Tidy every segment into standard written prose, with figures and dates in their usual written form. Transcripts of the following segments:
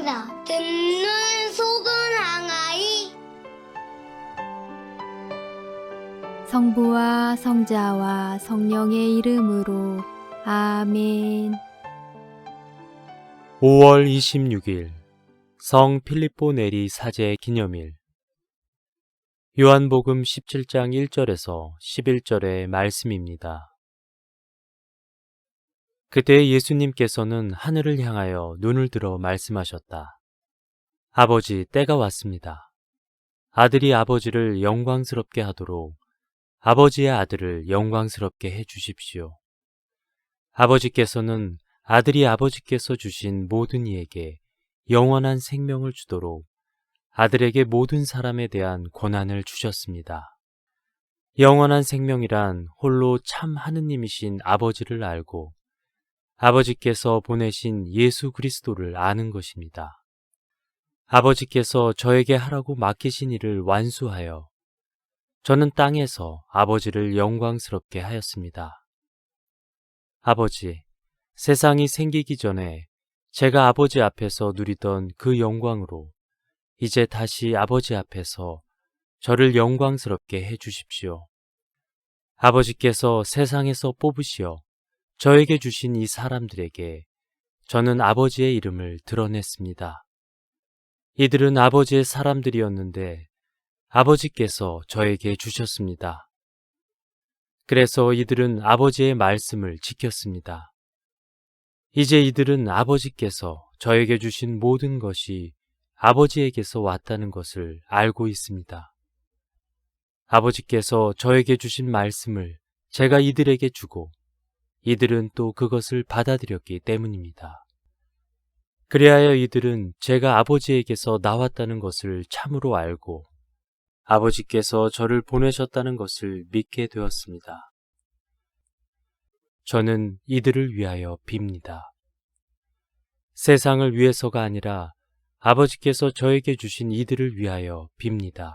있습니다. 듣는 속은 항아리. 성부와 성자와 성령의 이름으로 아멘. 5월 26일 성 필립보 네리 사제 기념일. 요한복음 17장 1절에서 11절의 말씀입니다. 그때 예수님께서는 하늘을 향하여 눈을 들어 말씀하셨다. 아버지, 때가 왔습니다. 아들이 아버지를 영광스럽게 하도록 아버지의 아들을 영광스럽게 해 주십시오. 아버지께서는 아들이 아버지께서 주신 모든 이에게 영원한 생명을 주도록 아들에게 모든 사람에 대한 권한을 주셨습니다. 영원한 생명이란 홀로 참 하느님이신 아버지를 알고 아버지께서 보내신 예수 그리스도를 아는 것입니다. 아버지께서 저에게 하라고 맡기신 일을 완수하여 저는 땅에서 아버지를 영광스럽게 하였습니다. 아버지, 세상이 생기기 전에 제가 아버지 앞에서 누리던 그 영광으로 이제 다시 아버지 앞에서 저를 영광스럽게 해 주십시오. 아버지께서 세상에서 뽑으시어 저에게 주신 이 사람들에게 저는 아버지의 이름을 드러냈습니다. 이들은 아버지의 사람들이었는데 아버지께서 저에게 주셨습니다. 그래서 이들은 아버지의 말씀을 지켰습니다. 이제 이들은 아버지께서 저에게 주신 모든 것이 아버지에게서 왔다는 것을 알고 있습니다. 아버지께서 저에게 주신 말씀을 제가 이들에게 주고 이들은 또 그것을 받아들였기 때문입니다. 그리하여 이들은 제가 아버지에게서 나왔다는 것을 참으로 알고 아버지께서 저를 보내셨다는 것을 믿게 되었습니다. 저는 이들을 위하여 빕니다. 세상을 위해서가 아니라 아버지께서 저에게 주신 이들을 위하여 빕니다.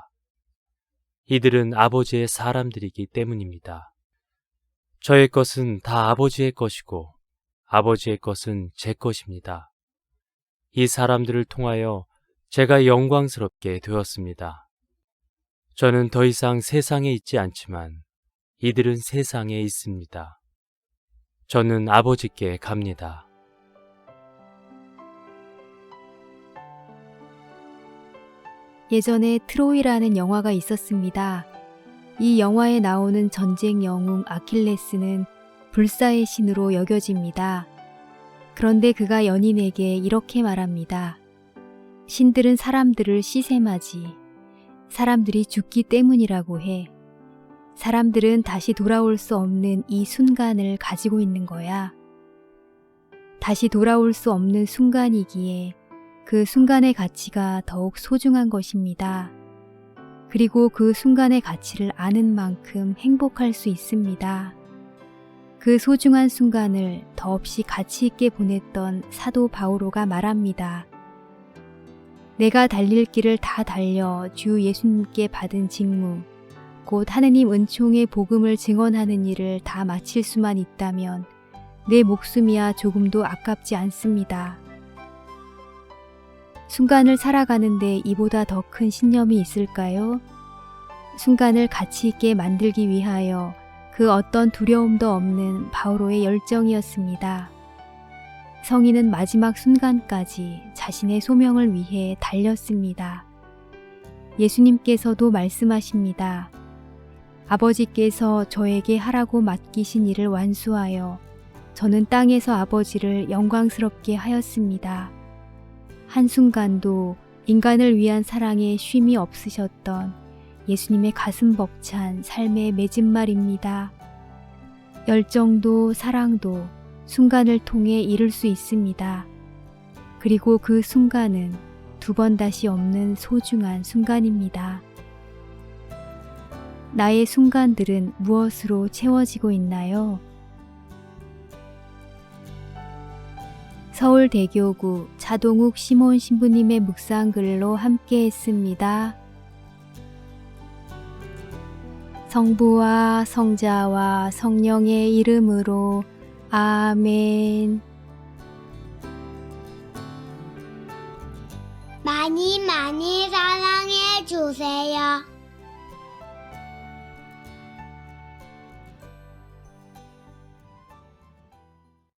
이들은 아버지의 사람들이기 때문입니다. 저의 것은 다 아버지의 것이고 아버지의 것은 제 것입니다. 이 사람들을 통하여 제가 영광스럽게 되었습니다. 저는 더 이상 세상에 있지 않지만 이들은 세상에 있습니다. 저는 아버지께 갑니다. 예전에 트로이라는 영화가 있었습니다. 이 영화에 나오는 전쟁 영웅 아킬레스는 불사의 신으로 여겨집니다. 그런데 그가 연인에게 이렇게 말합니다. 신들은 사람들을 시샘하지. 사람들이 죽기 때문이라고 해. 사람들은 다시 돌아올 수 없는 이 순간을 가지고 있는 거야. 다시 돌아올 수 없는 순간이기에 그 순간의 가치가 더욱 소중한 것입니다. 그리고 그 순간의 가치를 아는 만큼 행복할 수 있습니다. 그 소중한 순간을 더없이 가치 있게 보냈던 사도 바오로가 말합니다. 내가 달릴 길을 다 달려 주 예수님께 받은 직무, 곧 하느님 은총의 복음을 증언하는 일을 다 마칠 수만 있다면 내 목숨이야 조금도 아깝지 않습니다. 순간을 살아가는데 이보다 더 큰 신념이 있을까요? 순간을 가치 있게 만들기 위하여 그 어떤 두려움도 없는 바오로의 열정이었습니다. 성인은 마지막 순간까지 자신의 소명을 위해 달렸습니다. 예수님께서도 말씀하십니다. 아버지께서 저에게 하라고 맡기신 일을 완수하여 저는 땅에서 아버지를 영광스럽게 하였습니다. 한순간도 인간을 위한 사랑에 쉼이 없으셨던 예수님의 가슴 벅찬 삶의 맺은말입니다. 열정도 사랑도 순간을 통해 이룰 수 있습니다. 그리고 그 순간은 두 번 다시 없는 소중한 순간입니다. 나의 순간들은 무엇으로 채워지고 있나요? 서울대교구 차동욱 시몬 신부님의 묵상글로 함께 했습니다. 성부와 성자와 성령의 이름으로 아멘. 많이 많이 사랑해 주세요.